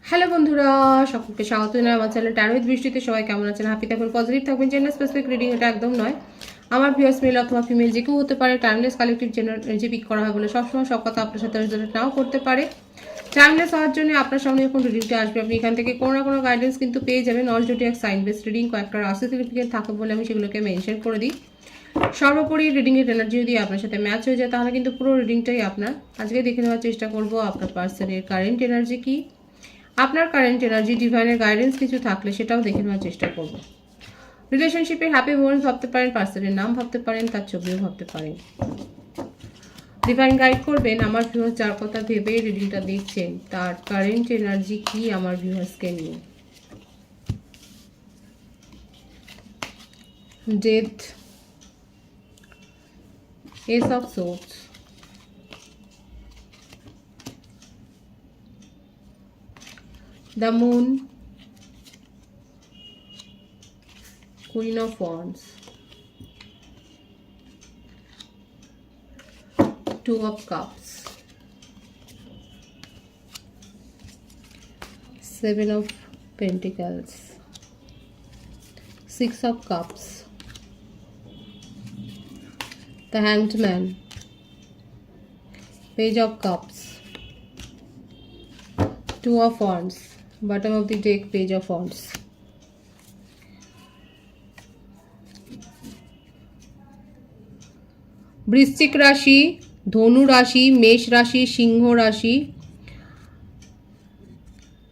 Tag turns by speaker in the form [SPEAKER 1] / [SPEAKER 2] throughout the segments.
[SPEAKER 1] Hello বন্ধুরা, সকলকে স্বাগত জানাই আমার চ্যানেল ট্যারো উইথ বৃষ্টিতে। সবাই কেমন আছেন? হ্যাপি থাকবেন, পজিটিভ থাকবেন। জেন্ডার স্পেসিফিক রিডিং এটা একদম নয়। আমার ভিউয়ার্স মেল অথবা ফিমেল যে কেউ হতে পারে। টাইমলেস কালেকটিভ জেন্ডার যে পিক করা হয় বলে সবসময় সব কথা আপনার সাথে রেজোনেট নাও করতে পারে। টাইমলেস হওয়ার জন্য আপনার সামনে যখন রিডিংটা আসবে, আপনি এখান থেকে কোনো না কোনো গাইডেন্স কিন্তু পেয়ে যাবেন। All zodiac sign base reading কয়েকটা রাশি সিগনিফিকেন্ট থাকে বলে আমি সেগুলোকে মেনশন করে দিই। সর্বোপরি রিডিংয়ের এনার্জি যদি আপনার সাথে ম্যাচ হয়ে যায় তাহলে কিন্তু পুরো রিডিংটাই আপনার। আজকে দেখে নেওয়ার চেষ্টা করব আপনার পার্সনের কারেন্ট এনার্জি কি, আপনার কারেন্ট এনার্জি, ডিভাইনের গাইডেন্স কিছু থাকলে সেটাও দেখে নেওয়ার চেষ্টা করব। রিলেশনশিপে হ্যাপি মোমেন্টস ভাবতে পারেন, পার্সনের নাম ভাবতে পারেন, তার ছবিও ভাবতে পারেন। ডিভাইন গাইড করবেন আমার ভিউয়ার্স যার কথা ভেবে রিডিংটা দেখছেন তার কারেন্ট এনার্জি কি আমার ভিউয়ার্সকে নিয়ে। Death, S of swords, the moon, queen of wands, two of cups, seven of pentacles, six of cups, the hanged man, page of cups, two of wands, bottom of the deck, page of wands. বৃশ্চিক রাশি, ধনু রাশি, মেষ রাশি, সিংহ রাশি,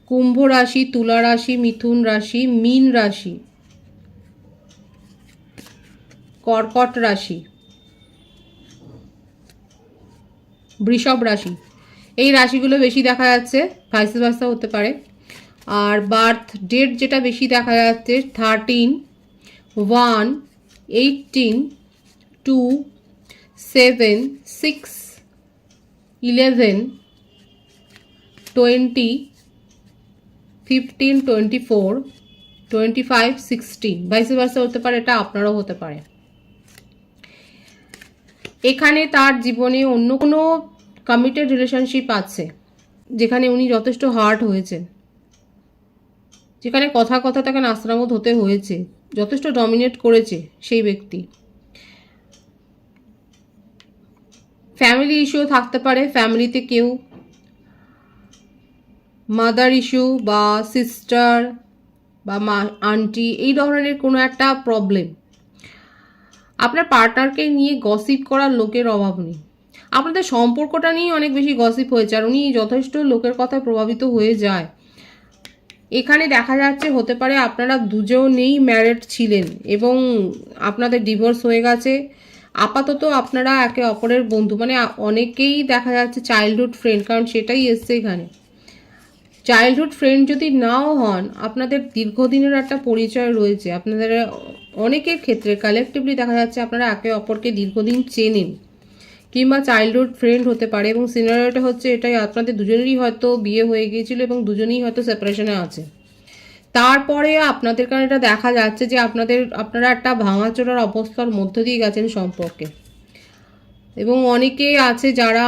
[SPEAKER 1] কুম্ভ রাশি, তুলা রাশি, মিথুন রাশি, মীন রাশি, কর্কট রাশি, বৃষভ রাশি, এই রাশিগুলো বেশি দেখা যাচ্ছে, ভাইস ভার্সা হতে পারে। আর বার্থ ডেট যেটা বেশি দেখা যাচ্ছে 13, 1, 18, 2, 7, 6, 11, 20, 15, 24, 25, 16, ভাইস ভার্সা হতে পারে, এটা আপনারও হতে পারে। এখানে তার জীবনে অন্য কোনো কমিটেড রিলেশনশিপ আছে যেখানে উনি যথেষ্ট হার্ট হয়েছেন, যেখানে কথা কথা তাকে নাস্তানাবুদ হতে হয়েছে, যথেষ্ট ডমিনেট করেছে সেই ব্যক্তি। ফ্যামিলি ইস্যুও থাকতে পারে, ফ্যামিলিতে কেউ মাদার ইস্যু বা সিস্টার বা আন্টি এই ধরনের কোনো একটা প্রবলেম। আপনার পার্টনারকে নিয়ে গসিপ করার লোকের অভাব নেই, আপনাদের সম্পর্কটা নিয়ে অনেক বেশি গসিপ হয়েছে আর উনি যথেষ্ট লোকের কথায় প্রভাবিত হয়ে যায়। এখানে দেখা যাচ্ছে হতে পারে আপনারা দুজনেই ম্যারিড ছিলেন এবং আপনাদের ডিভোর্স হয়ে গেছে। আপাতত আপনারা একে অপরের বন্ধু, মানে অনেকেই দেখা যাচ্ছে চাইল্ডহুড ফ্রেন্ড, কারণ সেটাই এসছে এখানে। চাইল্ডহুড ফ্রেন্ড যদি নাও হন, আপনাদের দীর্ঘদিনের একটা পরিচয় রয়েছে। আপনাদের অনেকের ক্ষেত্রে কালেকটিভলি দেখা যাচ্ছে আপনারা একে অপরকে দীর্ঘদিন চেনেন, কিংবা চাইল্ডহুড ফ্রেন্ড হতে পারে। এবং সিনারিওটা হচ্ছে এটাই, আপনাদের দুজনেরই হয়তো বিয়ে হয়ে গিয়েছিল এবং দুজনেই হয়তো সেপারেশনে আছে। তারপরে আপনাদের কারণে এটা দেখা যাচ্ছে যে আপনারা একটা ভাঙাচোরার অবস্থার মধ্য দিয়ে গেছেন সম্পর্কে। এবং অনেকে আছে যারা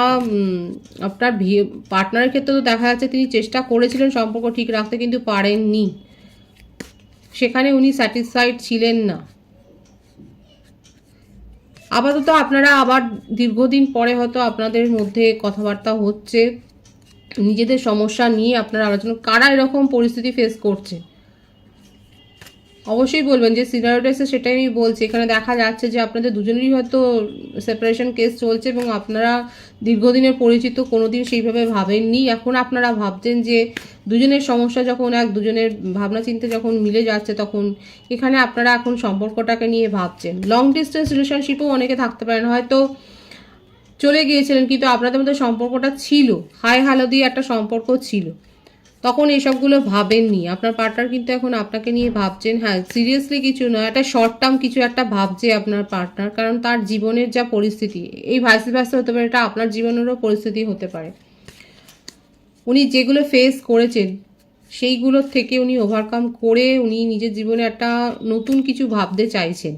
[SPEAKER 1] আপনার পার্টনারের ক্ষেত্রে তো দেখা যাচ্ছে তিনি চেষ্টা করেছিলেন সম্পর্ক ঠিক রাখতে কিন্তু পারেননি, সেখানে উনি স্যাটিসফাইড ছিলেন না। আপাতত আপনারা আবার দীর্ঘদিন পরে হয়তো আপনাদের মধ্যে কথাবার্তা হচ্ছে, নিজেদের সমস্যা নিয়ে আপনারা আলোচনা। কারা এরকম পরিস্থিতি ফেস করছে অবশ্যই বলবেন। যে সিনারিওটা এসে সেটাই আমি বলছি। এখানে দেখা যাচ্ছে যে আপনাদের দুজনেরই হয়তো সেপারেশন কেস চলছে এবং আপনারা দীর্ঘদিনের পরিচিত, কোনোদিন সেইভাবে ভাবেননি। এখন আপনারা ভাবছেন যে দুজনের সমস্যা যখন দুজনের ভাবনা চিন্তা যখন মিলে যাচ্ছে, তখন এখানে আপনারা এখন সম্পর্কটাকে নিয়ে ভাবছেন। লং ডিস্টেন্স রিলেশনশিপও অনেকে থাকতে পারেন, হয়তো চলে গিয়েছিলেন কিন্তু আপনাদের মধ্যে সম্পর্কটা ছিল, হাই হ্যালো দিয়ে একটা সম্পর্ক ছিল, তখন এসবগুলো ভাবেননি। আপনার পার্টনার কিন্তু এখন আপনাকে নিয়ে ভাবছেন। হ্যাঁ, সিরিয়াসলি কিছু নয়, একটা শর্ট টার্ম কিছু একটা ভাবছে আপনার পার্টনার, কারণ তার জীবনের যা পরিস্থিতি, এই ভাইস ভার্সা হতে পারে, এটা আপনার জীবনেরও পরিস্থিতি হতে পারে। উনি যেগুলো ফেস করেছেন সেইগুলোর থেকে উনি ওভারকাম করে উনি নিজের জীবনে একটা নতুন কিছু ভাবতে চাইছেন।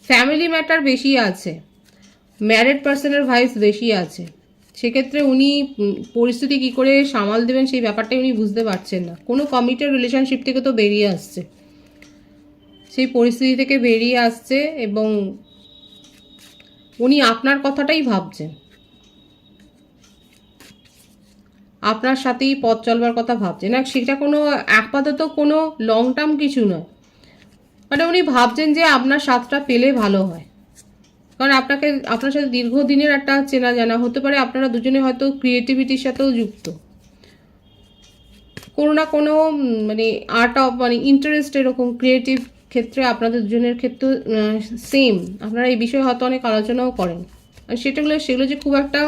[SPEAKER 1] ফ্যামিলি ম্যাটার বেশি আছে, ম্যারিড পার্সনের ভাইবস বেশি আছে। সেক্ষেত্রে উনি পরিস্থিতি কি করে সামাল দেবেন সেই ব্যাপারটাই উনি বুঝতে পারছেন না। কোনো কমিটেড রিলেশনশিপ থেকে তো বেরিয়ে আসছে, সেই পরিস্থিতি থেকে বেরিয়ে আসছে এবং উনি আপনার কথাটাই ভাবছেন, আপনার সাথেই পথ চলবার কথা ভাবছেন না। সেটা কোনো আপাতত কোনো লং টার্ম কিছু নয়, মানে উনি ভাবছেন যে আপনার সাথটা পেলে ভালো হয়। কারণ আপনার সাথে দীর্ঘদিনের একটা চেনা জানা হতে পারে, আপনারা দুজনে হয়তো ক্রিয়েটিভিটির সাথেও যুক্ত, কোনো না কোনো মানে আর্ট অফ মানে ইন্টারেস্ট এরকম ক্রিয়েটিভ ক্ষেত্রে আপনাদের দুজনের ক্ষেত্রে সেম। আপনারা এই বিষয়ে হয়তো অনেক আলোচনাও করেন, আর সেগুলো যে খুব একটা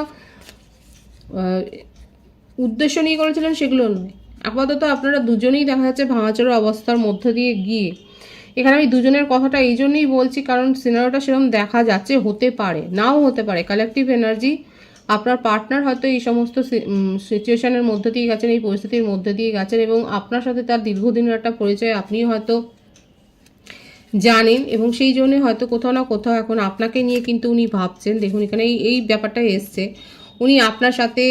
[SPEAKER 1] উদ্দেশ্য নিয়ে করেছিলেন সেগুলো নয়। আপাতত আপনারা দুজনেই দেখা যাচ্ছে ভাঙাচোরা অবস্থার মধ্য দিয়ে গিয়ে, এখানে আমি দুজনের কথাটা এই জন্যই বলছি কারণ সিনারিওটা সেরকম দেখা যাচ্ছে, হতে পারে নাও হতে পারে। কালেকটিভ এনার্জি, আপনার পার্টনার হয়তো এই সমস্ত সিচুয়েশনের মধ্যে দিয়ে গেছেন, এই পরিস্থিতির মধ্যে দিয়ে গেছেন এবং আপনার সাথে তার দীর্ঘদিনের একটা পরিচয় আপনিও হয়তো জানেন এবং সেই জন্য হয়তো কোথাও না কোথাও এখন আপনাকে নিয়ে কিন্তু উনি ভাবছেন। দেখুন এখানে এই ব্যাপারটা এসছে, উনি আপনার সাথে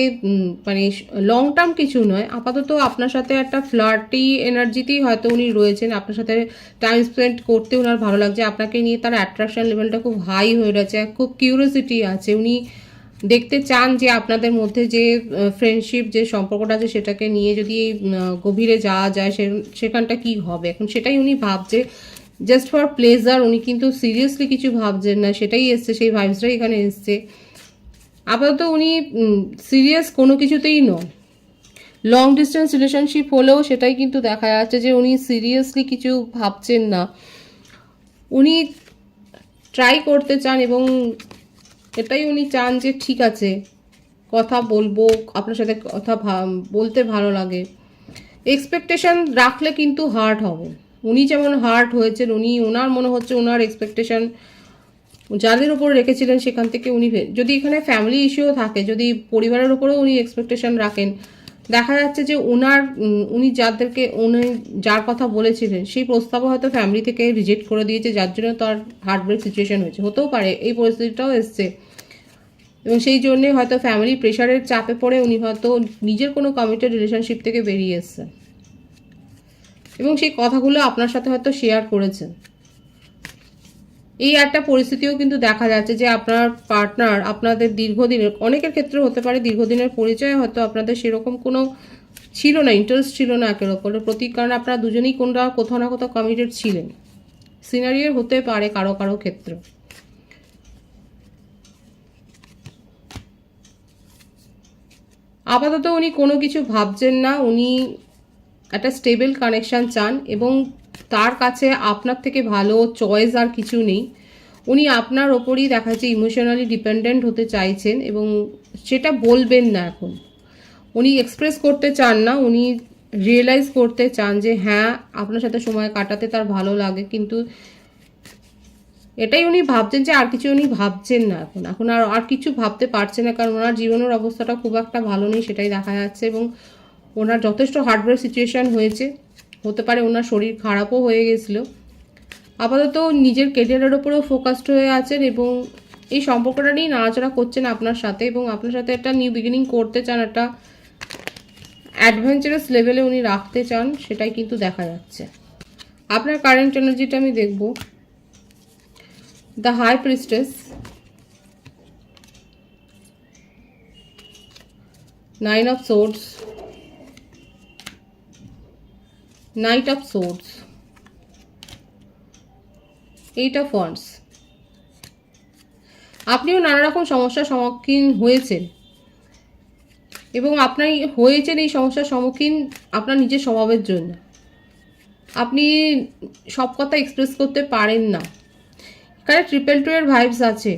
[SPEAKER 1] মানে লং টার্ম কিছু নয়, আপাতত আপনার সাথে একটা ফ্লার্টি এনার্জিতেই হয়তো উনি রয়েছেন। আপনার সাথে টাইম স্পেন্ড করতে ওনার ভালো লাগছে, আপনাকে নিয়ে তার অ্যাট্রাকশন লেভেলটা খুব হাই হয়ে রয়েছে, খুব কিউরিওসিটি আছে। উনি দেখতে চান যে আপনাদের মধ্যে যে ফ্রেন্ডশিপ যে সম্পর্কটা আছে সেটাকে নিয়ে যদি গভীরে যাওয়া যায় সেখানটা কি হবে, এখন সেটাই উনি ভাবছে। জাস্ট ফর প্লেজার, উনি কিন্তু সিরিয়াসলি কিছু ভাবছেন না, সেটাই এসছে, সেই ভাইবসটাই এখানে এসছে। আপাতত উনি সিরিয়াস কোনো কিছুতেই নন। লং ডিস্টেন্স রিলেশনশিপ হলেও সেটাই কিন্তু দেখা যাচ্ছে যে উনি সিরিয়াসলি কিছু ভাবছেন না, উনি ট্রাই করতে চান এবং এটাই উনি চান যে ঠিক আছে কথা বলবো, আপনার সাথে কথা বলতে ভালো লাগে। এক্সপেকটেশন রাখলে কিন্তু হার্ট হবে, উনি যেমন হার্ট হয়েছেন, ওনার মনে হচ্ছে ওনার এক্সপেকটেশন যাদের উপর রেখেছিলেন সেখান থেকে উনি, যদি এখানে ফ্যামিলি ইস্যুও থাকে, যদি পরিবারের উপরেও উনি এক্সপেকটেশন রাখেন, দেখা যাচ্ছে যে উনি যার কথা বলেছিলেন সেই প্রস্তাবও হয়তো ফ্যামিলি থেকে রিজেক্ট করে দিয়েছে, যার জন্য তার হার্টব্রেক সিচুয়েশন হয়েছে, হতেও পারে এই পরিস্থিতিটাও এসছে। এবং সেই জন্যে হয়তো ফ্যামিলি প্রেশারের চাপে পড়ে উনি হয়তো নিজের কোনো কমিটেড রিলেশনশিপ থেকে বেরিয়ে এসছেন এবং সেই কথাগুলো আপনার সাথে হয়তো শেয়ার করেছেন। এই একটা পরিস্থিতিও কিন্তু দেখা যাচ্ছে যে আপনার পার্টনার আপনাদের দীর্ঘদিনের, অনেকের ক্ষেত্রে হতে পারে দীর্ঘদিনের পরিচয় হয়তো আপনাদের সেরকম কোনো ছিল না, ইন্টারেস্ট ছিল না একের ওপরের প্রতি, কারণ আপনারা দুজনেই কোথাও না কোথাও কমিটেড ছিলেন। সিনারিও হতে পারে কারো কারো ক্ষেত্রে। আপাতত উনি কোনো কিছু ভাবছেন না, উনি একটা স্টেবল কানেকশান চান এবং তার কাছে আপনার থেকে ভালো চয়েস আর কিছু নেই। উনি আপনার ওপরই দেখা যাচ্ছে ইমোশনালি ডিপেন্ডেন্ট হতে চাইছেন এবং সেটা বলবেন না এখন, উনি এক্সপ্রেস করতে চান না, উনি রিয়েলাইজ করতে চান যে হ্যাঁ আপনার সাথে সময় কাটাতে তার ভালো লাগে, কিন্তু এটাই উনি ভাবছেন যে আর কিছু উনি ভাবছেন না এখন আর কিছু ভাবতে পারছে না, কারণ ওনার জীবনের অবস্থাটা খুব একটা ভালো নেই সেটাই দেখা যাচ্ছে এবং ওনার যথেষ্ট হার্টব্রেক সিচুয়েশান হয়েছে, হতে পারে ওনার শরীর খারাপও হয়ে গেছিলো। আপাতত নিজের কেরিয়ারের ওপরেও ফোকাসড হয়ে আছেন এবং এই সম্পর্কটা নিয়ে নাড়াচাড়া করছেন আপনার সাথে এবং আপনার সাথে একটা নিউ বিগিনিং করতে চান, একটা অ্যাডভেঞ্চারাস লেভেলে উনি রাখতে চান, সেটাই কিন্তু দেখা যাচ্ছে। আপনার কারেন্ট এনার্জিটা আমি দেখব। The high priestess, nine of swords, knight of swords, eight of wands. আপনিও নানা রকম সমস্যার সম্মুখীন হয়েছেন এবং আপনার হয়েছেন এই সমস্যার সম্মুখীন আপনার নিজের স্বভাবের জন্য। আপনি সব কথা এক্সপ্রেস করতে পারেন না। এখানে 222 এর ভাইবস আছে।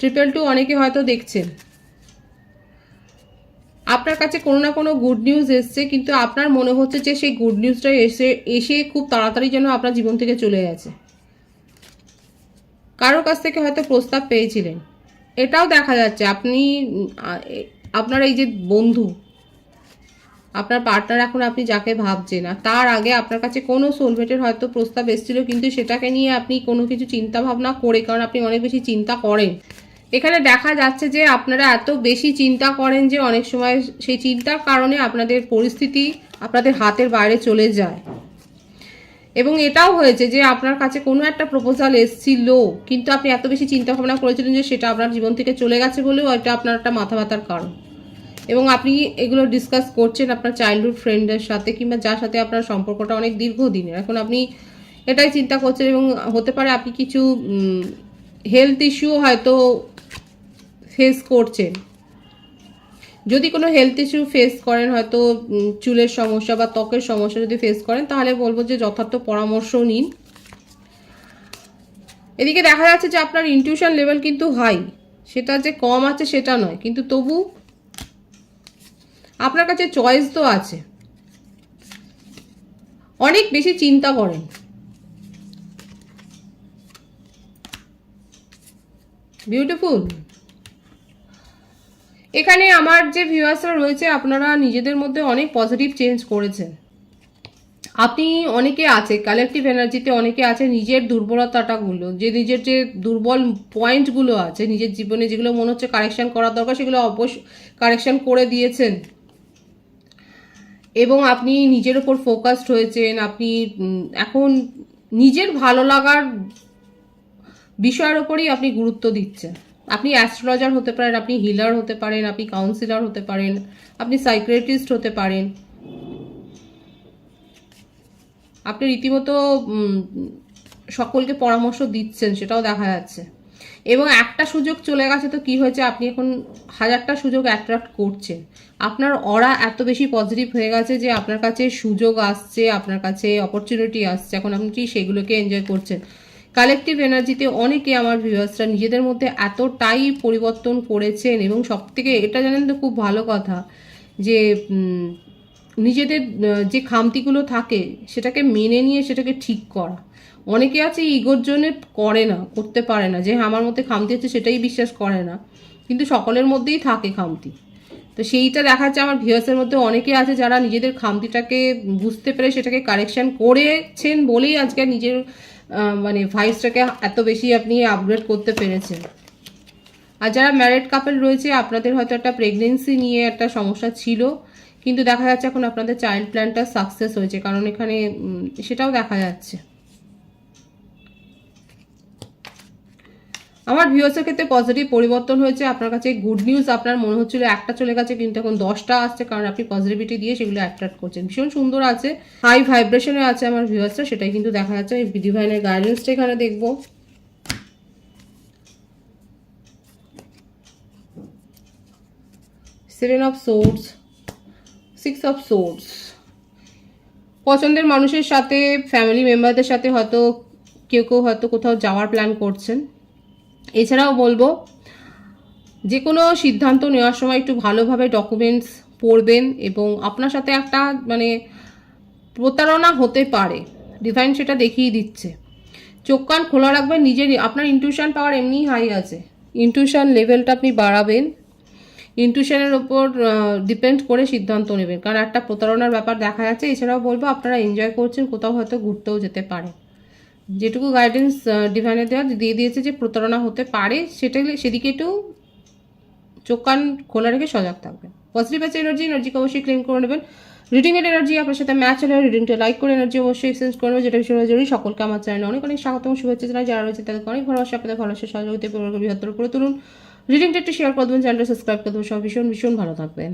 [SPEAKER 1] 222 অনেকে হয়তো দেখছেন, আপনার কাছে কোনো না কোনো গুড নিউজ এসছে, কিন্তু আপনার মনে হচ্ছে যে সেই গুড নিউজটা এসে খুব তাড়াতাড়ি যেন আপনার জীবন থেকে চলে গেছে। কারোর কাছ থেকে হয়তো প্রস্তাব পেয়েছিলেন, এটাও দেখা যাচ্ছে। আপনার এই যে বন্ধু, আপনার পার্টনার, এখন আপনি যাকে ভাবছেন, আর তার আগে আপনার কাছে কোনো সোলমেটের হয়তো প্রস্তাব এসেছিল, কিন্তু সেটাকে নিয়ে আপনি কোনো কিছু চিন্তা ভাবনা করে, কারণ আপনি অনেক বেশি চিন্তা করেন, এখানে দেখা যাচ্ছে যে আপনারা এত বেশি চিন্তা করেন যে অনেক সময় সেই চিন্তার কারণে আপনাদের পরিস্থিতি আপনাদের হাতের বাইরে চলে যায়। এবং এটাও হয়েছে যে আপনার কাছে কোনো একটা প্রপোজাল এসেছিল, কিন্তু আপনি এত বেশি চিন্তা ভাবনা করেছিলেন যে সেটা আপনার জীবন থেকে চলে গেছে বলেও এটা আপনার একটা মাথা ব্যথার কারণ। এবং আপনি এগুলো ডিসকাস করছেন আপনার চাইল্ডহুড ফ্রেন্ডের সাথে কিংবা যার সাথে আপনার সম্পর্কটা অনেক দীর্ঘদিনের। এখন আপনি এটাই চিন্তা করছেন এবং হতে পারে আপনি কিছু হেলথ ইস্যু হয়তো ফেস করছেন। যদি কোনো হেলথ ইস্যু ফেস করেন, হয়তো চুলের সমস্যা বা ত্বকের সমস্যা যদি ফেস করেন, তাহলে বলবো যে যথার্থ পরামর্শ নিন। এদিকে দেখা যাচ্ছে যে আপনার ইনটিউশন লেভেল কিন্তু হাই, সেটা যে কম আছে সেটা নয়, কিন্তু তবু আপনার কাছে চয়েস তো আছে। অনেক বেশি চিন্তা করেন। বিউটিফুল। এখানে আমার যে ভিউয়ার্সরা রয়েছে, আপনারা নিজেদের মধ্যে অনেক পজিটিভ চেঞ্জ করেছেন। আপনি অনেকে আছে কালেকটিভ এনার্জিতে, অনেকে আছে নিজের দুর্বলতাটাগুলো, যে নিজের যে দুর্বল পয়েন্টগুলো আছে নিজের জীবনে, যেগুলো মনে হচ্ছে কারেকশন করা দরকার, সেগুলো অবশ্য কারেকশন করে দিয়েছেন। এবং আপনি নিজের উপর ফোকাসড হয়েছেন। আপনি এখন নিজের ভালো লাগার বিষয়ের ওপরই আপনি গুরুত্ব দিচ্ছেন। আপনি অ্যাস্ট্রোলজার হতে পারেন, আপনি হিলার হতে পারেন, আপনি কাউন্সিলর হতে পারেন, আপনি সাইকিয়াট্রিস্ট হতে পারেন। আপনি রীতিমতো সকলকে পরামর্শ দিচ্ছেন, সেটাও দেখা যাচ্ছে। এবং একটা সুযোগ চলে গেছে তো কি হয়েছে, আপনি এখন হাজারটা সুযোগ অ্যাট্রাক্ট করছেন। আপনার অরা এত বেশি পজিটিভ হয়ে গেছে যে আপনার কাছে সুযোগ আসছে, আপনার কাছে অপরচুনিটি আসছে, এখন আপনি সেগুলোকে এনজয় করছেন। কালেকটিভ এনার্জিতে অনেকে আমার ভিউয়ার্সরা নিজেদের মধ্যে এতটাই পরিবর্তন করেছেন। এবং সবথেকে এটা জানেন তো খুব ভালো কথা, যে নিজেদের যে খামতিগুলো থাকে সেটাকে মেনে নিয়ে সেটাকে ঠিক করা। অনেকে আছে ইগোর জন্য করে না, করতে পারে না, যে আমার মধ্যে খামতি আছে সেটাই বিশ্বাস করে না, কিন্তু সকলের মধ্যেই থাকে খামতি। তো সেইটা দেখা যাচ্ছে আমার ভিউয়ার্সের মধ্যে অনেকে আছে যারা নিজেদের খামতিটাকে বুঝতে পেরে সেটাকে কারেকশন করেছেন বলেই আজকে নিজের মানে ভাইসটাকে এত বেশি আপনি আপগ্রেড করতে পেরেছেন। আর যারা ম্যারিড কাপল রয়েছে, আপনাদের হয়তো একটা প্রেগনেন্সি নিয়ে একটা সমস্যা ছিল, কিন্তু দেখা যাচ্ছে এখন আপনাদের চাইল্ড প্ল্যানটা সাকসেস হয়েছে, কারণ এখানে সেটাও দেখা যাচ্ছে। আমার ভিউয়ার্সের ক্ষেত্রে পজিটিভ পরিবর্তন হয়েছে। আপনার কাছে গুড নিউজ আপনার মনে হচ্ছিল একটা চলে গেছে, কিন্তু এখন 10টা আসছে, কারণ আপনি পজিটিভিটি দিয়ে সেগুলো অ্যাট্রাক্ট করছেন। ভীষণ সুন্দর আছে, হাই ভাইব্রেশনে আছে আমার ভিউয়ার্সরা, সেটাই কিন্তু দেখা যাচ্ছে। আমি ডিভাইনের গাইডেন্সটা এখানে দেখবো। Seven of swords, six of swords. পছন্দের মানুষের সাথে, ফ্যামিলি মেম্বারদের সাথে হয়তো কেউ কেউ হয়তো কোথাও যাওয়ার প্ল্যান করছেন। এছাড়াও বলবো যে কোনো সিদ্ধান্ত নেওয়ার সময় একটু ভালোভাবে ডকুমেন্টস পড়বেন, এবং আপনার সাথে একটা মানে প্রতারণা হতে পারে, ডিভাইন সেটা দেখিয়ে দিচ্ছে। চোখ কান খোলা রাখবেন। নিজের আপনার ইনটিউশন পাওয়ার এমনিই হাই আছে, ইনটিউশন লেভেলটা আপনি বাড়াবেন। ইনটিউশনের ওপর ডিপেন্ড করে সিদ্ধান্ত নেবেন, কারণ একটা প্রতারণার ব্যাপার দেখা যাচ্ছে। এছাড়াও বলবো আপনারা এনজয় করছেন, কোথাও হয়তো ঘুরতেও যেতে পারে। যেটুকু গাইডেন্স ডিভাইনে দেওয়া দিয়ে দিয়েছে যে প্রতারণা হতে পারে, সেদিকে একটু চোখ কান খোলা রেখে সজাগ থাকবেন। পজিটিভ আছে এনার্জিকে অবশ্যই ক্লেম করে নেবেন। রিডিংয়ের এনার্জি আপনার সাথে ম্যাচ হলে রিডিংটা লাইক করে এনার্জি অবশ্যই এক্সচেঞ্জ করবেন, যেটা ভীষণ জরুরি। সকলকে আমার চ্যানেলে অনেক অনেক স্বাগত এবং শুভেচ্ছা জানাই। যারা রয়েছে তাদেরকে অনেক ভালোবাসা, আপনাদের ভালোবাসা সহযোগিতা বৃহত্তর করে তুলুন। রিডিংটা একটু শেয়ার করে দেবেন, চ্যানেলটা সাবস্ক্রাইব করে দেবেন। সব ভীষণ ভীষণ ভালো থাকবেন।